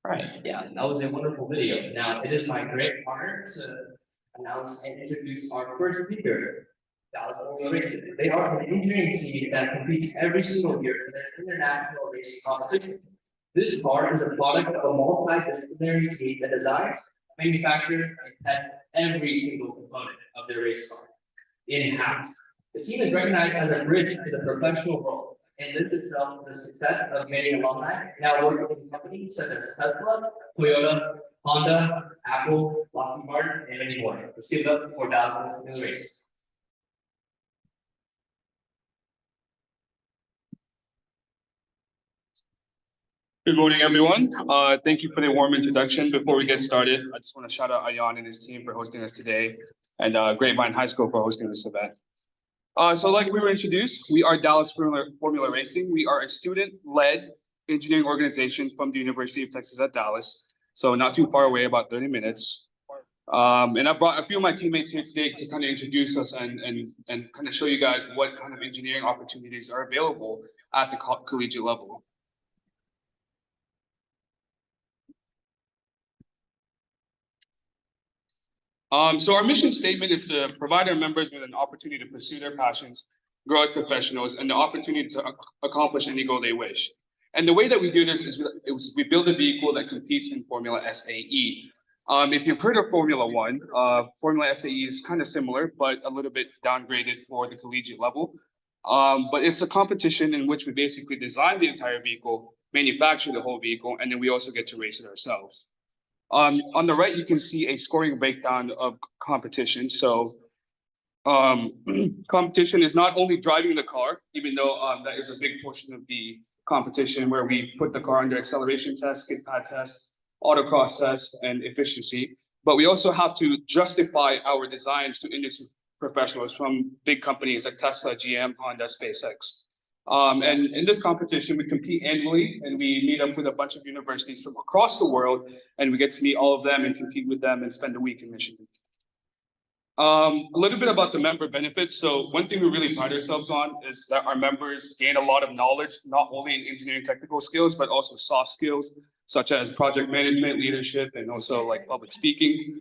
Right, yeah, that was a wonderful video. Now, it is my great honor to announce and introduce our first speaker, Dallas Formulation. They are an engineering team that competes every single year in an international racing competition. This car is a product of a multidisciplinary team that designs, manufactures, and tests every single component of their race car in-house. The team is recognized as a bridge to the professional world, and this is the success of many alumni now working with companies such as Tesla, Toyota, Honda, Apple, Lockheed Martin, and many more. Let's give it up for Dallas in the race. Good morning, everyone. Thank you for the warm introduction. Before we get started, I just want to shout out Ayan and his team for hosting us today, and Grapevine High School for hosting this event. So like we were introduced, we are Dallas Formula Racing. We are a student-led engineering organization from the University of Texas at Dallas, so not too far away, about 30 minutes. And I brought a few of my teammates here today to kind of introduce us and kind of show you guys what kind of engineering opportunities are available at the collegiate level. So our mission statement is to provide our members with an opportunity to pursue their passions, grow as professionals, and the opportunity to accomplish any goal they wish. And the way that we do this is we build a vehicle that competes in Formula SAE. If you've heard of Formula One, Formula SAE is kind of similar, but a little bit downgraded for the collegiate level. But it's a competition in which we basically design the entire vehicle, manufacture the whole vehicle, and then we also get to race it ourselves. On the right, you can see a scoring breakdown of competition. So competition is not only driving the car, even though that is a big portion of the competition, where we put the car under acceleration test, skid pad test, autocross test, and efficiency. But we also have to justify our designs to industry professionals from big companies like Tesla, GM, Honda, SpaceX. And in this competition, we compete annually, and we meet up with a bunch of universities from across the world, and we get to meet all of them and compete with them and spend a week in Michigan. A little bit about the member benefits. So one thing we really pride ourselves on is that our members gain a lot of knowledge, not only in engineering technical skills, but also soft skills, such as project management, leadership, and also like public speaking.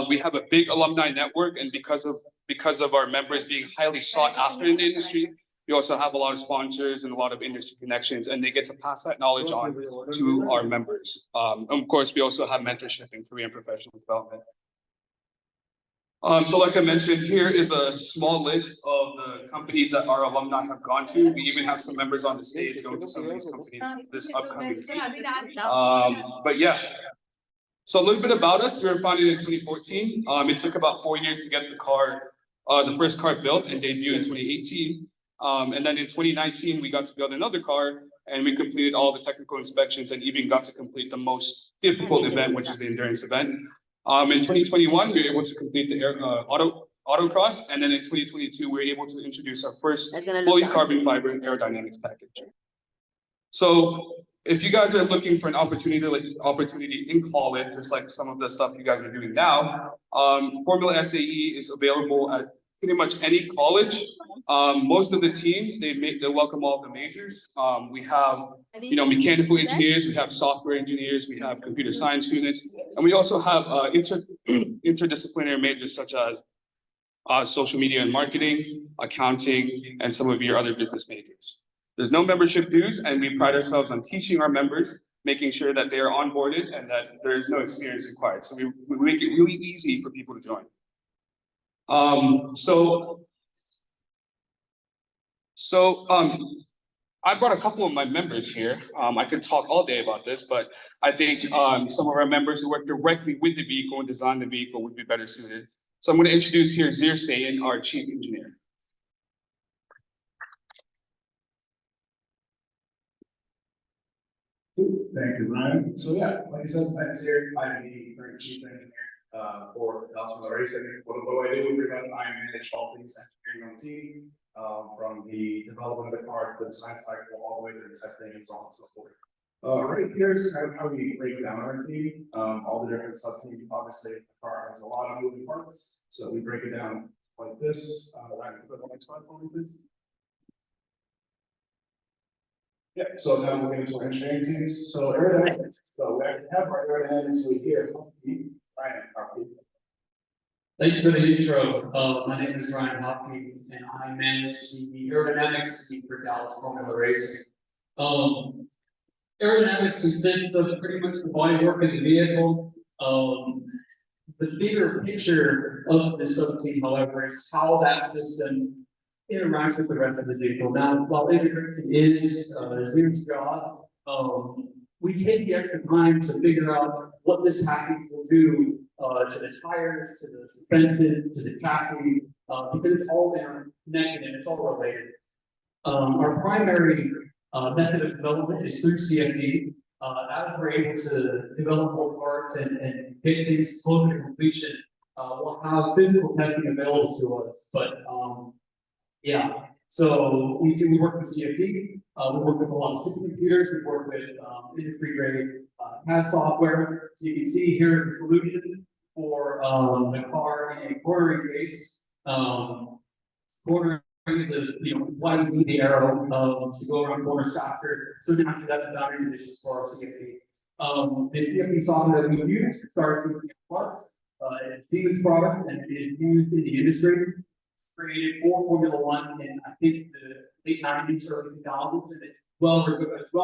We have a big alumni network, and because of our members being highly sought after in the industry, we also have a lot of sponsors and a lot of industry connections, and they get to pass that knowledge on to our members. Of course, we also have mentorship and career and professional development. So like I mentioned, here is a small list of the companies that our alumni have gone to. We even have some members on the stage going to some of these companies this upcoming week. But yeah, so a little bit about us. We were founded in 2014. It took about 4 years to get the first car built and debuted in 2018. And then in 2019, we got to build another car, and we completed all the technical inspections and even got to complete the most difficult event, which is the endurance event. In 2021, we were able to complete the autocross, and then in 2022, we were able to introduce our first fully carbon fiber aerodynamics package. So if you guys are looking for an opportunity in college, just like some of the stuff you guys are doing now, Formula SAE is available at pretty much any college. Most of the teams, they welcome all of the majors. We have mechanical engineers, we have software engineers, we have computer science students, and we also have interdisciplinary majors such as social media and marketing, accounting, and some of your other business majors. There's no membership dues, and we pride ourselves on teaching our members, making sure that they are onboarded and that there is no experience required. So we make it really easy for people to join. I brought a couple of my members here. I could talk all day about this, but I think some of our members who work directly with the vehicle and design the vehicle would be better suited. So I'm going to introduce here Zir Sayin, our chief engineer. Thank you, Ryan. So yeah, like I said, I'm Zir. I'm the current chief engineer for Dallas Formula Racing. What do I do? Pretty much I manage all things engineering on the team, from the development of the car to the design cycle, all the way to the testing and so on and so forth. Right here's kind of how we break down our team. All the different sub-teams. Obviously, the car has a lot of moving parts, so we break it down like this. Ryan, put the next slide for me, please. Yeah, so now we'll get into our engineering teams. So aerodynamics, so we actually have our aerodynamics lead here. Ryan, our people. Thank you for the intro. My name is Ryan Hockey, and I manage the aerodynamics team for Dallas Formula Racing. Aerodynamics consists of pretty much the bodywork of the vehicle. The bigger picture of the sub-team, however, is how that system interacts with the rest of the vehicle. Now, while integration is Zero's job, we take the extra time to figure out what this package will do to the tires, to the suspension, to the chassis, because it's all interconnected and it's all related. Our primary method of development is through CFD. As we're able to develop more parts and get things closer to completion, we'll have physical testing available to us. But yeah, so we work with CFD. We work with a lot of supercomputers. We work with industry grade CAD software. So you can see here is a solution for the car in a cornering case. Cornering is why we need the arrow to go around corners faster. So naturally, that's the boundary conditions for our CFD. The CFD software that we use starts with Plus, it's Siemens product, and it is used in the industry. Created for Formula One in I think the late 90s, early 2000s, and it's well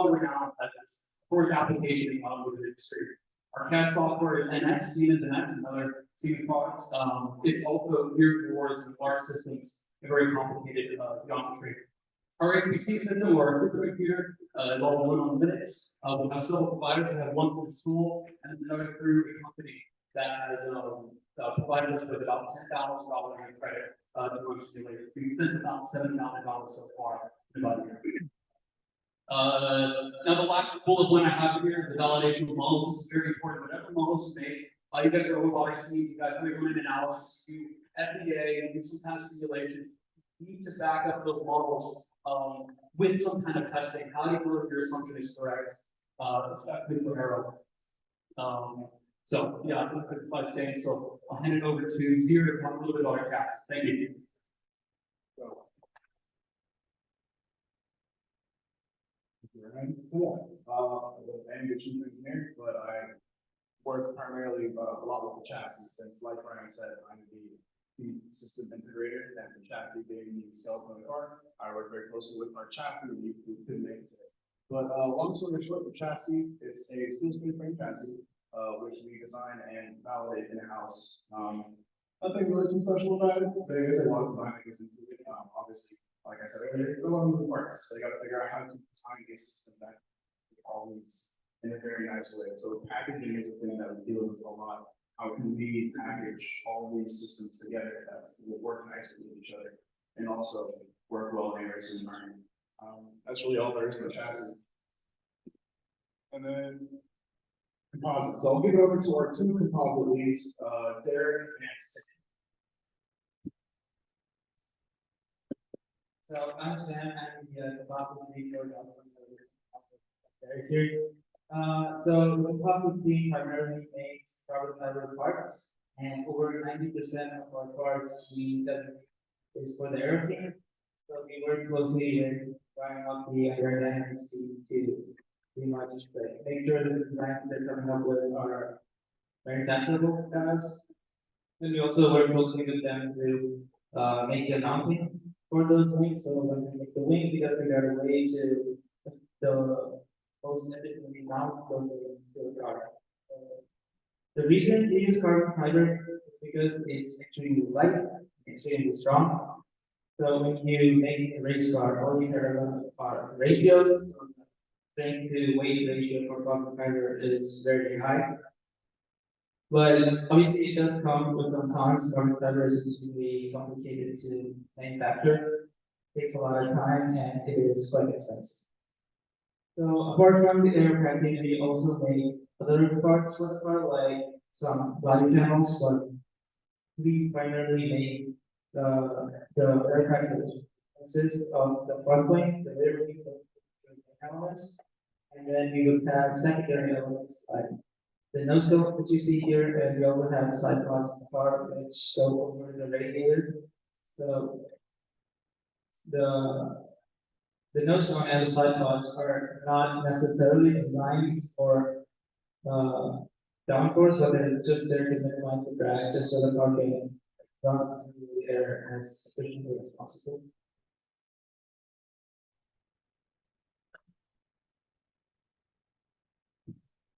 renowned as its first application in the automotive industry. Our CAD software is NX, Siemens NX, another Siemens product. It's also geared towards large systems and very complicated geometry. Our HPC system or our supercomputer is all run on Linux. We have several providers that have one from school and another through a company that has provided us with about $10,000 in credit to run simulation. We've spent about $7,000 so far in about a year. Now the last bullet point I have here, the validation of models. This is very important. Whatever models you make, you guys are robotics teams, you guys recommend analysis, you FDA, do some kind of simulation. You need to back up those models with some kind of testing. How do you know if your assumption is correct? Exactly for error. So yeah, that's a slide today. So I'll hand it over to Zero to talk a little bit about our tasks. Thank you. I'm the chief engineer, but I work primarily a lot with the chassis. Since, like Ryan said, I'm the system integrator and the chassis being the skeleton of the car. I work very closely with our chassis. We couldn't make it. But long story short, the chassis, it's a steel spring frame chassis, which we design and validate in house. Nothing really too special about it. There is a lot of design that goes into it. Obviously, like I said earlier, a lot of moving parts. So you got to figure out how to design a system that always in a very nice way. So packaging is a thing that we deal with a lot. How can we package all these systems together that will work nicely with each other and also work well in a racing environment? That's really all there is to the chassis. And then composite. So I'll give it over to our two composite leads, Derek and Sam. So I'm Sam, and the composite lead for Derek here. So the composite team primarily makes carbon fiber parts, and over 90% of our parts is for the aero team. So we work closely with trying out the aerodynamics team to pretty much make sure that the designs they're coming up with are very adaptable to us. And we also work closely with them to make the mounting for those wings. So when we make the wings, we got to figure out a way to the most efficiently mount those wings to the car. The reason we use carbon fiber is because it's extremely light, extremely strong. So when you make a race car, all you care about are ratios. Thanks to weight ratio for carbon fiber is very high. But obviously it does come with some cons. Carbon fiber is extremely complicated to manufacture. It takes a lot of time and it is quite expensive. So apart from the air package, we also make other parts for the car, like some body panels, but we primarily make the air package consists of the front wing, the rear wing, the elements, and then we would have secondary elements like the nose cone that you see here, and we also have side pods of the car which go over the radiator. So the the nose cone and the side pods are not necessarily designed for downforce, but they're just there to minimize the drag, just so the car can run through the air as efficiently as possible.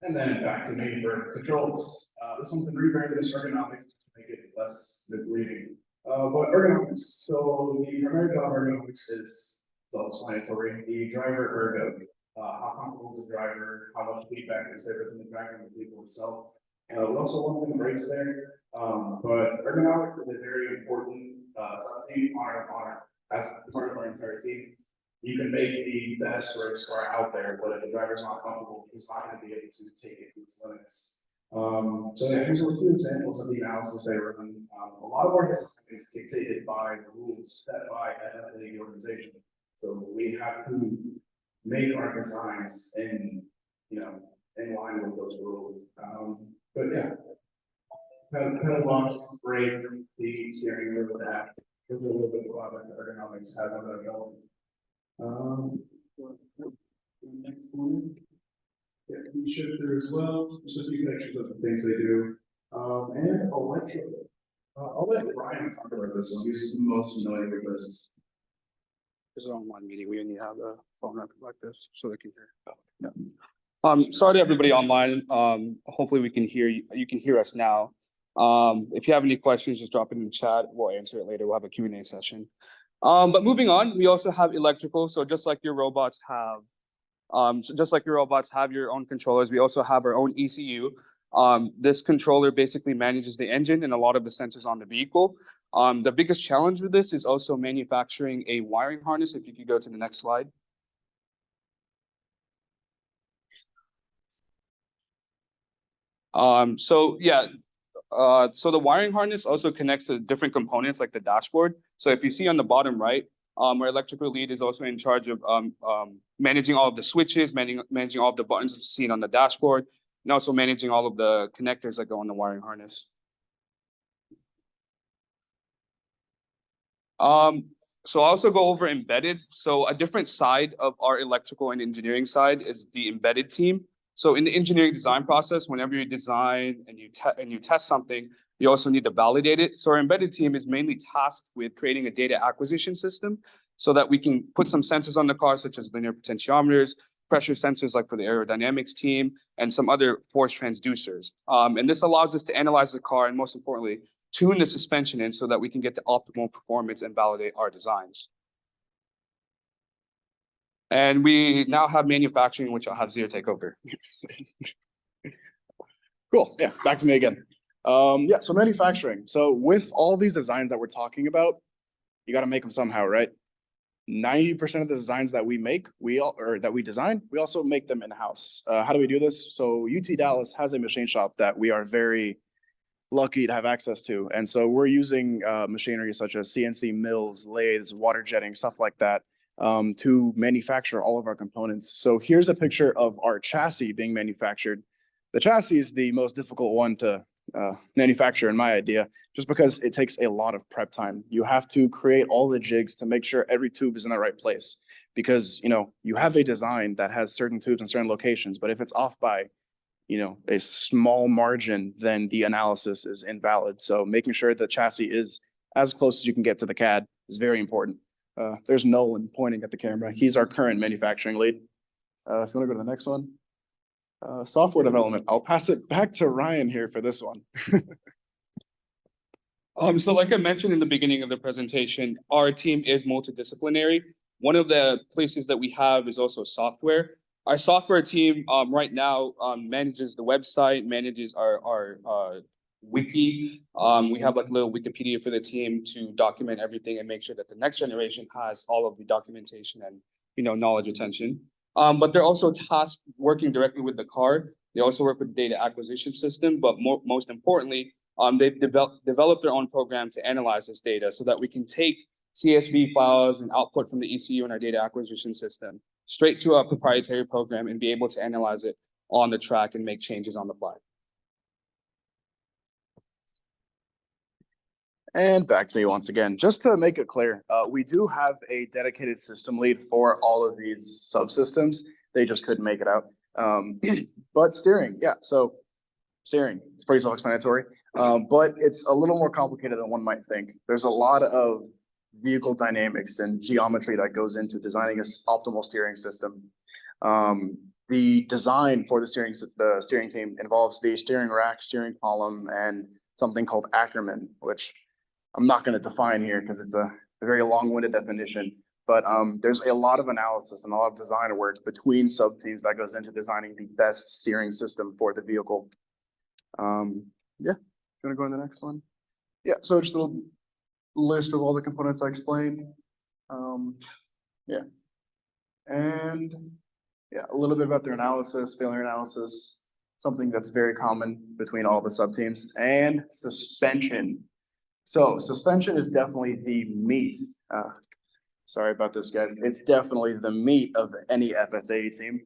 And then back to me for controls. This one's been rebranded as ergonomics to make it less misleading. But ergonomics, so the primary job of ergonomics is self-explanatory. The driver ergo, how comfortable is the driver, how much feedback is there between the driver and the vehicle itself. We also want the brakes there, but ergonomics is a very important sub-team as part of our entire team. You can make the best race car out there, but if the driver's not comfortable, he's not going to be able to take it to its limits. So yeah, here's a few examples of the analysis they run. A lot of our design is dictated by the rules set by the organization. So we have to make our designs in line with those rules. But yeah, pedal box, brake, the steering wheel, that. There's a little bit about ergonomics have on that element. Next one. Yeah, we shift through as well, just a few pictures of the things they do. And electro. I'll let Ryan talk about this one. He's most familiar with this. This is an online meeting. We only have a phone up like this so they can hear. Yeah. Sorry to everybody online. Hopefully we can hear you. You can hear us now. If you have any questions, just drop it in the chat. We'll answer it later. We'll have a Q&A session. But moving on, we also have electrical. So just like your robots have, your own controllers, we also have our own ECU. This controller basically manages the engine and a lot of the sensors on the vehicle. The biggest challenge with this is also manufacturing a wiring harness. If you could go to the next slide. So the wiring harness also connects to different components like the dashboard. So if you see on the bottom right, our electrical lead is also in charge of managing all of the switches, managing all of the buttons that's seen on the dashboard, and also managing all of the connectors that go on the wiring harness. So I'll also go over embedded. So a different side of our electrical and engineering side is the embedded team. So in the engineering design process, whenever you design and you test something, you also need to validate it. So our embedded team is mainly tasked with creating a data acquisition system so that we can put some sensors on the car, such as linear potentiometers, pressure sensors like for the aerodynamics team, and some other force transducers. And this allows us to analyze the car and, most importantly, tune the suspension in so that we can get the optimal performance and validate our designs. And we now have manufacturing, which I'll have Zir take over. Cool. Yeah, back to me again. Yeah, so manufacturing. So with all these designs that we're talking about, you got to make them somehow, right? 90% of the designs that we make, that we design, we also make them in-house. How do we do this? So UT Dallas has a machine shop that we are very lucky to have access to. And so we're using machinery such as CNC mills, lathes, water jetting, stuff like that, to manufacture all of our components. So here's a picture of our chassis being manufactured. The chassis is the most difficult one to manufacture, in my idea, just because it takes a lot of prep time. You have to create all the jigs to make sure every tube is in the right place, because you have a design that has certain tubes in certain locations, but if it's off by a small margin, then the analysis is invalid. So making sure the chassis is as close as you can get to the CAD is very important. There's Nolan pointing at the camera. He's our current manufacturing lead. If you want to go to the next one. Software development. I'll pass it back to Ryan here for this one. So like I mentioned in the beginning of the presentation, our team is multidisciplinary. One of the places that we have is also software. Our software team right now manages the website, manages our wiki. We have like a little Wikipedia for the team to document everything and make sure that the next generation has all of the documentation and knowledge retention. But they're also tasked working directly with the car. They also work with the data acquisition system, but most importantly, they've developed their own program to analyze this data so that we can take CSV files and output from the ECU and our data acquisition system straight to a proprietary program and be able to analyze it on the track and make changes on the fly. And back to me once again, just to make it clear, we do have a dedicated system lead for all of these subsystems. They just couldn't make it out. But steering, yeah, so steering, it's pretty self-explanatory, but it's a little more complicated than one might think. There's a lot of vehicle dynamics and geometry that goes into designing an optimal steering system. The design for the steering team involves the steering rack, steering column, and something called Ackerman, which I'm not going to define here because it's a very long-winded definition. But there's a lot of analysis and a lot of design work between sub-teams that goes into designing the best steering system for the vehicle. Yeah, gonna go to the next one. Yeah, so just a little list of all the components I explained. Yeah. And yeah, a little bit about their analysis, failure analysis, something that's very common between all the sub-teams, and suspension. So suspension is definitely the meat. Sorry about this, guys. It's definitely the meat of any FSAE team.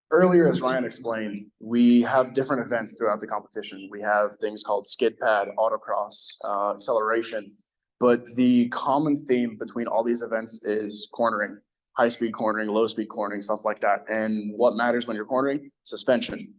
Earlier, as Ryan explained, we have different events throughout the competition. We have things called skid pad, autocross, acceleration. But the common theme between all these events is cornering, high-speed cornering, low-speed cornering, stuff like that. And what matters when you're cornering? Suspension,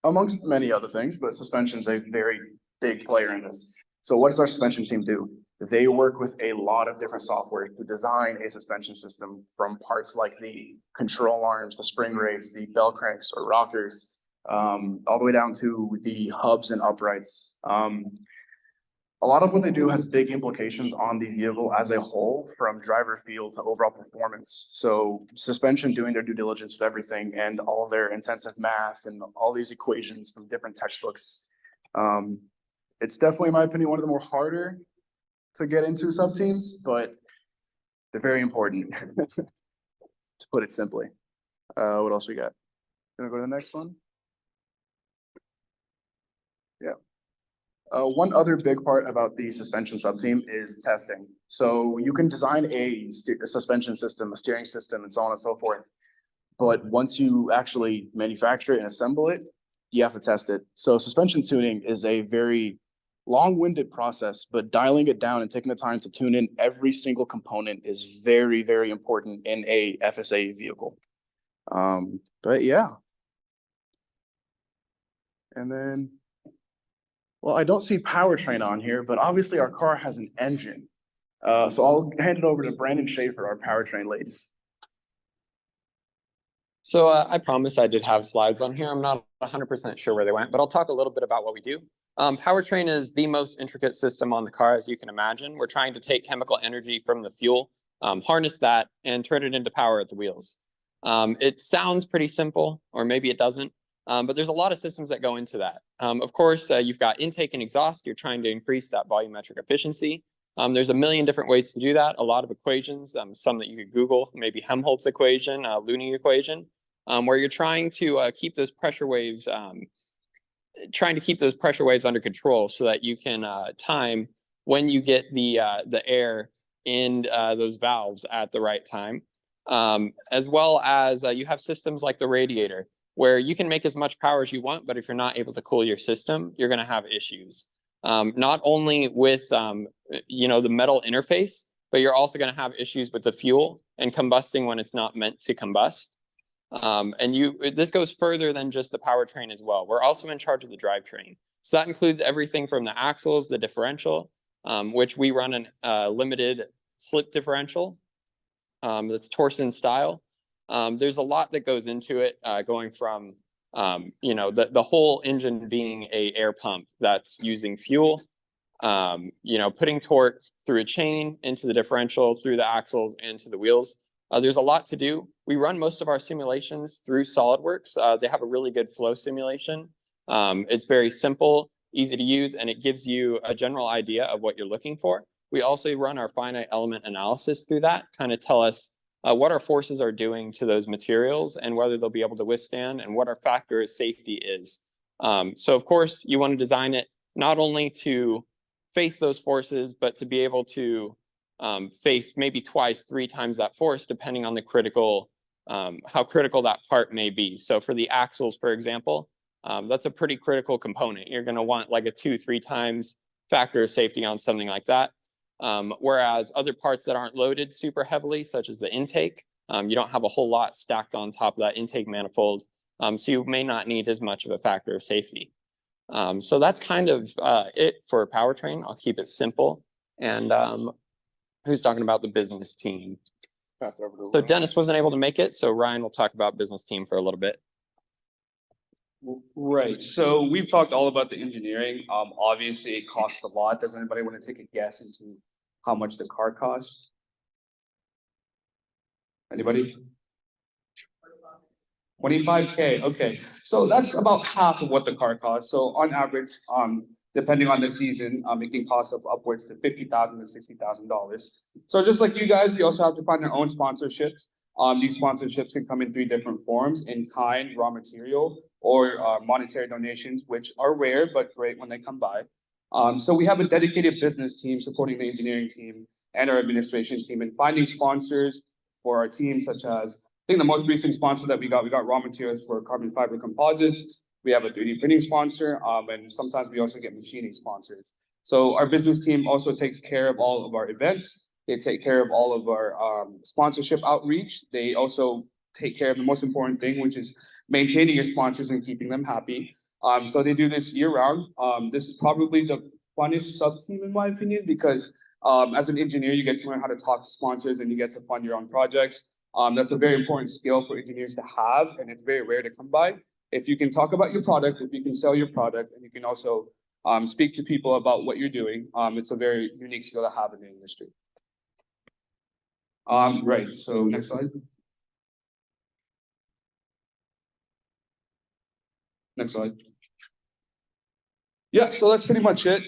amongst many other things, but suspension is a very big player in this. So what does our suspension team do? They work with a lot of different software to design a suspension system, from parts like the control arms, the spring rates, the bell cranks or rockers, all the way down to the hubs and uprights. A lot of what they do has big implications on the vehicle as a whole, from driver feel to overall performance. So suspension doing their due diligence with everything and all their intensive math and all these equations from different textbooks. It's definitely, in my opinion, one of the more harder to get into sub-teams, but they're very important, to put it simply. What else we got? Gonna go to the next one? Yeah. One other big part about the suspension sub-team is testing. So you can design a suspension system, a steering system, and so on and so forth. But once you actually manufacture it and assemble it, you have to test it. So suspension tuning is a very long-winded process, but dialing it down and taking the time to tune in every single component is very, very important in a FSA vehicle. But yeah. And then, well, I don't see powertrain on here, but obviously our car has an engine. So I'll hand it over to Brandon Schaefer, our powertrain lead. So I promise I did have slides on here. I'm not 100% sure where they went, but I'll talk a little bit about what we do. Powertrain is the most intricate system on the car, as you can imagine. We're trying to take chemical energy from the fuel, harness that, and turn it into power at the wheels. It sounds pretty simple, or maybe it doesn't, but there's a lot of systems that go into that. Of course, you've got intake and exhaust. You're trying to increase that volumetric efficiency. There's a million different ways to do that, a lot of equations, some that you could Google, maybe Helmholtz equation, Looney equation, where you're trying to keep those pressure waves under control so that you can time when you get the air in those valves at the right time. As well as you have systems like the radiator, where you can make as much power as you want, but if you're not able to cool your system, you're going to have issues. Not only with the metal interface, but you're also going to have issues with the fuel and combusting when it's not meant to combust. This goes further than just the powertrain as well. We're also in charge of the drivetrain. So that includes everything from the axles, the differential, which we run a limited slip differential that's Torsen style. There's a lot that goes into it, going from the whole engine being a air pump that's using fuel, putting torque through a chain into the differential, through the axles, into the wheels. There's a lot to do. We run most of our simulations through SolidWorks. They have a really good flow simulation. It's very simple, easy to use, and it gives you a general idea of what you're looking for. We also run our finite element analysis through that, kind of tell us what our forces are doing to those materials and whether they'll be able to withstand, and what our factor of safety is. So of course, you want to design it not only to face those forces, but to be able to face maybe twice, 3 times that force, depending on the how critical that part may be. So for the axles, for example, that's a pretty critical component. You're going to want like a 2-3 times factor of safety on something like that. Whereas other parts that aren't loaded super heavily, such as the intake, you don't have a whole lot stacked on top of that intake manifold. So you may not need as much of a factor of safety. So that's kind of it for powertrain. I'll keep it simple. And who's talking about the business team? Pass it over to So Ryan. Dennis wasn't able to make it, so Ryan will talk about business team for a little bit. Right, so we've talked all about the engineering. Obviously it costs a lot. Does anybody want to take a guess into how much the car costs? Anybody? 25K, okay, so that's about half of what the car costs. So on average, depending on the season, it can cost of upwards to $50,000 to $60,000. So just like you guys, we also have to find our own sponsorships. These sponsorships can come in 3 different forms: in kind, raw material, or monetary donations, which are rare but great when they come by. So we have a dedicated business team supporting the engineering team and our administration team in finding sponsors for our team, such as I think the most recent sponsor that we got raw materials for carbon fiber composites. We have a 3D printing sponsor, and sometimes we also get machining sponsors. So our business team also takes care of all of our events. They take care of all of our sponsorship outreach. They also take care of the most important thing, which is maintaining your sponsors and keeping them happy. So they do this year round. This is probably the funnest sub team in my opinion, because as an engineer, you get to learn how to talk to sponsors and you get to fund your own projects. That's a very important skill for engineers to have, and it's very rare to come by. If you can talk about your product, if you can sell your product, and you can also speak to people about what you're doing, it's a very unique skill to have in the industry. Right, so next slide. Next slide. Yeah, so that's pretty much it.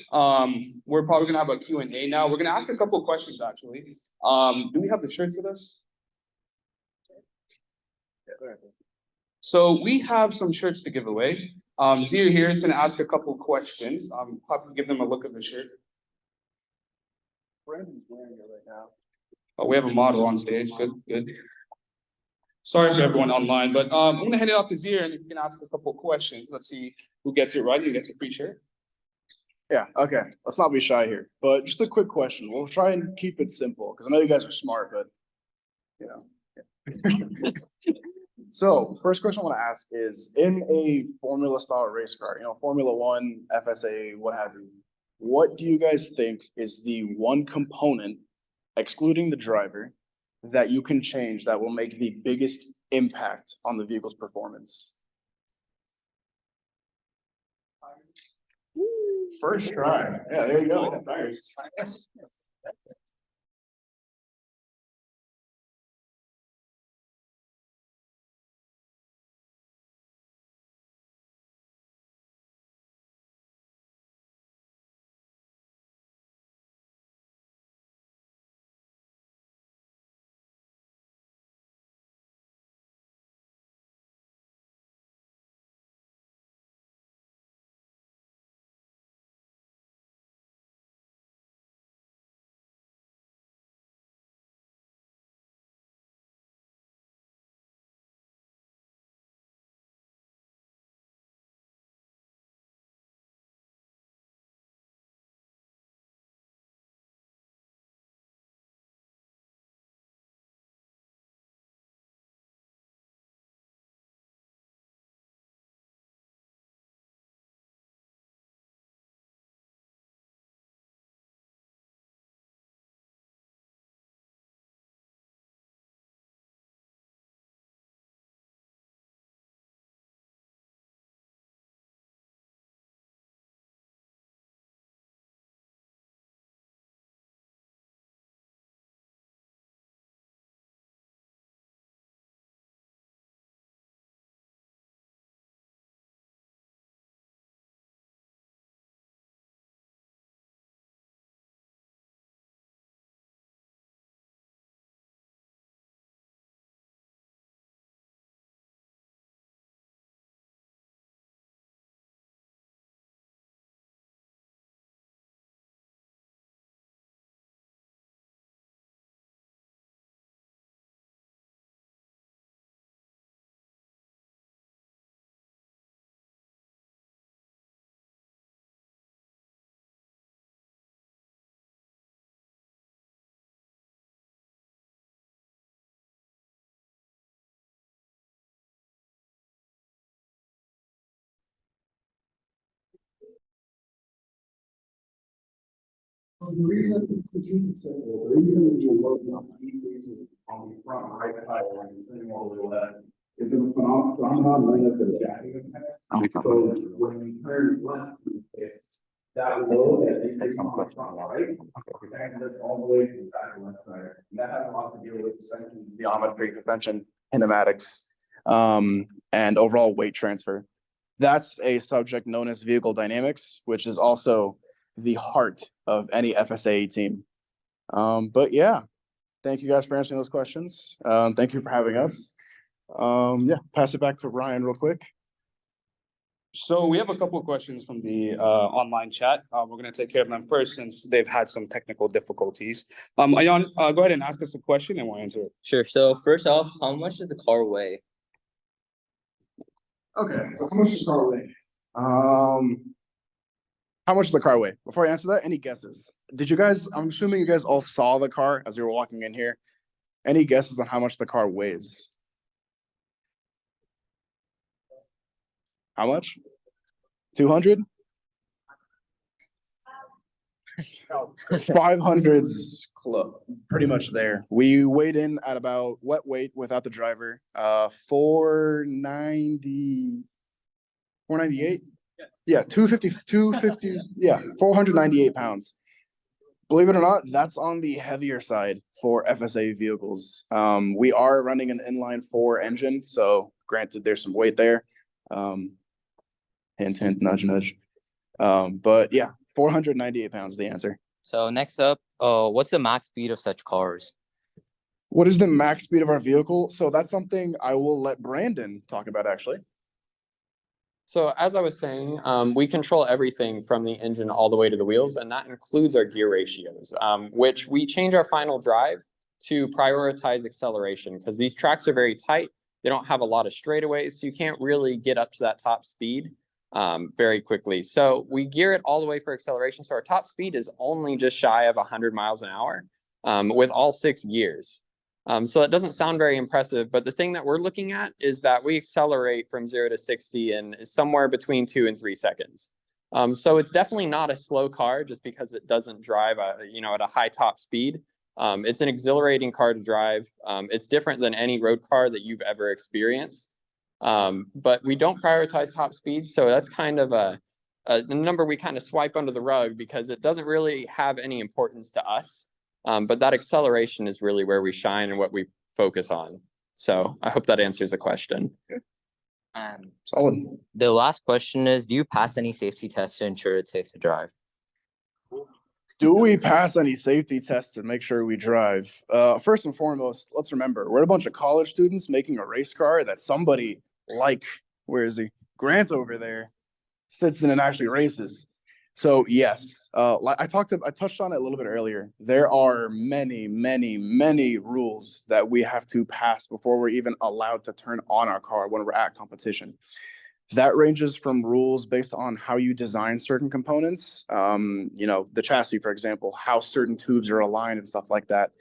We're probably gonna have a Q&A now. We're gonna ask a couple of questions actually. Do we have the shirts with us? So we have some shirts to give away. Zia here is gonna ask a couple of questions. Probably give them a look at the shirt. Brandon's wearing it right now. Oh, we have a model on stage. Good, good. Sorry for everyone online, but I'm gonna hand it off to Zia and you can ask a couple of questions. Let's see who gets it right. You get a free shirt. Yeah, okay, let's not be shy here, but just a quick question. We'll try and keep it simple, because I know you guys are smart, but you know. So, first question I want to ask is, in a Formula style race car, you know, Formula One, FSA, what have you, what do you guys think is the one component, excluding the driver, that you can change that will make the biggest impact on the vehicle's performance? First try. Yeah, there you go. Yeah, tires. The reason, to keep it simple, the reason you're working on decreases on the front right tire when you're turning all the way left is a phenomenon known as the jacking effect. So when you turn left, it's that low that increases on the front right, and that's all the way to the back left tire. And that has a lot to do with suspension, Geometry, suspension, kinematics, and overall weight transfer. That's a subject known as vehicle dynamics, which is also the heart of any FSAE team. But yeah, thank you guys for answering those questions. Thank you for having us. Yeah, pass it back to Ryan real quick. So we have a couple of questions from the online chat. We're gonna take care of them first since they've had some technical difficulties. Ayan, go ahead and ask us a question and we'll answer it. Sure. So first off, how much does the car weigh? Okay, so how much does the car weigh? How much does the car weigh? Before I answer that, any guesses? Did you guys, I'm assuming you guys all saw the car as you were walking in here. Any guesses on how much the car weighs? How much? 200? 500's pretty much there. We weighed in at about wet weight without the driver, 490, 498? Yeah, 250, yeah, 498 pounds. Believe it or not, that's on the heavier side for FSA vehicles. We are running an inline 4 engine, so granted there's some weight there. Hint, hint, nudge, nudge. But yeah, 498 pounds is the answer. So next up, what's the max speed of such cars? What is the max speed of our vehicle? So that's something I will let Brandon talk about actually. So as I was saying, we control everything from the engine all the way to the wheels, and that includes our gear ratios, which we change our final drive to prioritize acceleration because these tracks are very tight. They don't have a lot of straightaways, so you can't really get up to that top speed very quickly. So we gear it all the way for acceleration. So our top speed is only just shy of 100 miles an hour with all 6 gears. So that doesn't sound very impressive, but the thing that we're looking at is that we accelerate from 0 to 60 in somewhere between 2 and 3 seconds. So it's definitely not a slow car just because it doesn't drive at a high top speed. It's an exhilarating car to drive. It's different than any road car that you've ever experienced. But we don't prioritize top speed, so that's kind of a number we kind of swipe under the rug because it doesn't really have any importance to us. But that acceleration is really where we shine and what we focus on. So I hope that answers the question. Solid. The last question is, do you pass any safety tests to ensure it's safe to drive? Do we pass any safety tests to make sure we drive? First and foremost, let's remember, we're a bunch of college students making a race car that somebody like, where is he? Grant over there sits in and actually races. So yes, I touched on it a little bit earlier. There are many, many, many rules that we have to pass before we're even allowed to turn on our car when we're at competition. That ranges from rules based on how you design certain components, the chassis, for example, how certain tubes are aligned and stuff like that.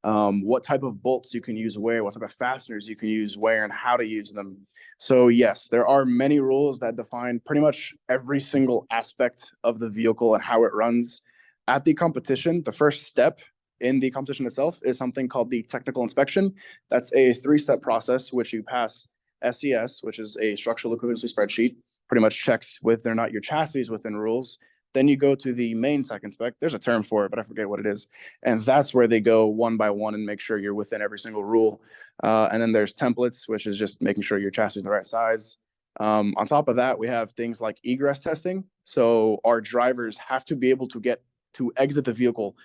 What type of bolts you can use where, what type of fasteners you can use where, and how to use them. So yes, there are many rules that define pretty much every single aspect of the vehicle and how it runs. At the competition, the first step in the competition itself is something called the technical inspection. That's a 3-step process, which you pass SES, which is a structural equivalency spreadsheet, pretty much checks whether or not your chassis is within rules. Then you go to the main tech inspect. There's a term for it, but I forget what it is. And that's where they go one by one and make sure you're within every single rule. And then there's templates, which is just making sure your chassis is the right size. On top of that, we have things like egress testing. So our drivers have to be able to get to exit the vehicle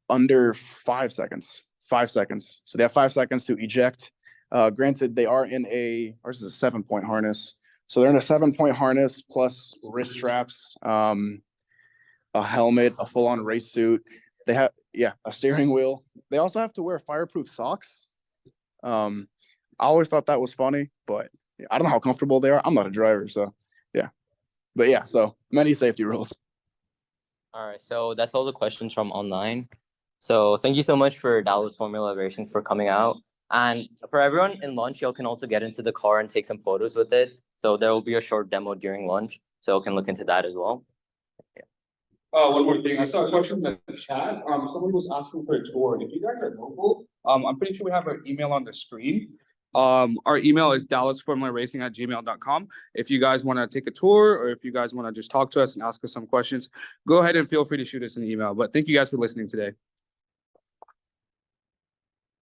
under 5 seconds. 5 seconds. So they have 5 seconds to eject. Granted, they are in ours is a 7-point harness. So they're in a 7-point harness plus wrist straps, a helmet, a full-on race suit. They have, a steering wheel. They also have to wear fireproof socks. I always thought that was funny, but I don't know how comfortable they are. I'm not a driver, so yeah. But yeah, so many safety rules. All right, so that's all the questions from online. So thank you so much for Dallas Formula Racing for coming out. And for everyone in lunch, y'all can also get into the car and take some photos with it. So there will be a short demo during lunch, so you can look into that as well. Yeah. One more thing, I saw a question in the chat, someone was asking for a tour, if you guys are local, I'm pretty sure we have our email on the screen. Our email is dallasformularacing@gmail.com. If you guys wanna take a tour, or if you guys wanna just talk to us and ask us some questions, go ahead and feel free to shoot us an email, but thank you guys for listening today.